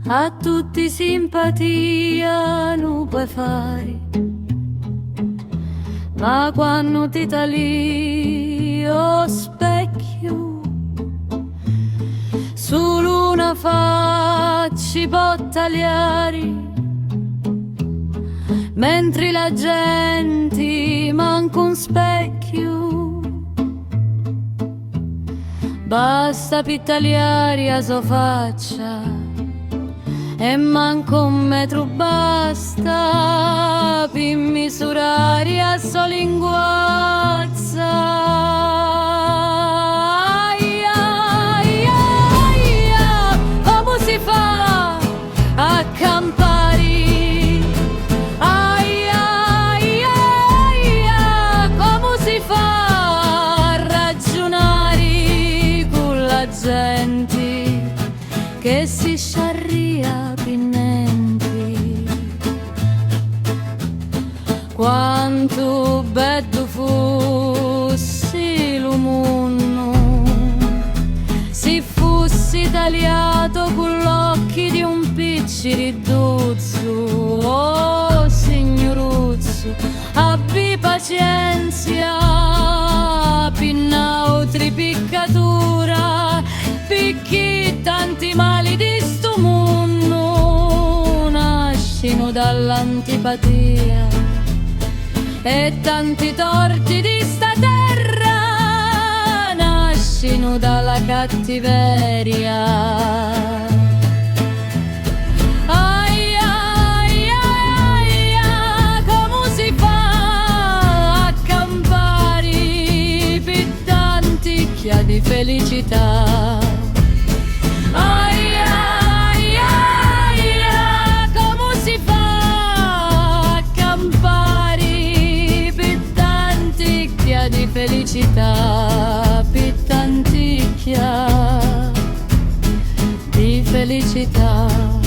a tutti simpatia non puoi fare, ma quando ti tali o specchio solo una faccia può tagliare, mentre la gente manca un specchio, basta per tagliare la sua faccia e manco un metro basta per misurare la sua linguazza. Come si fa a campare? Come si fa a ragionare con la gente che si sciarria pinnenti? Quanto bello fosse lo mondo se fossi tagliato con l'occhio di un picciriduzzo. Oh signoruzzo, abbi pazienza pinn'altri piccatura, picchi tanti mali di sto mondo nascino dall'antipatia e tanti torti di sta terra nascino dalla cattiveria. Come si fa a campare per tanticchia di felicità? Come si fa a campare per tanticchia di felicità, per tanticchia di felicità?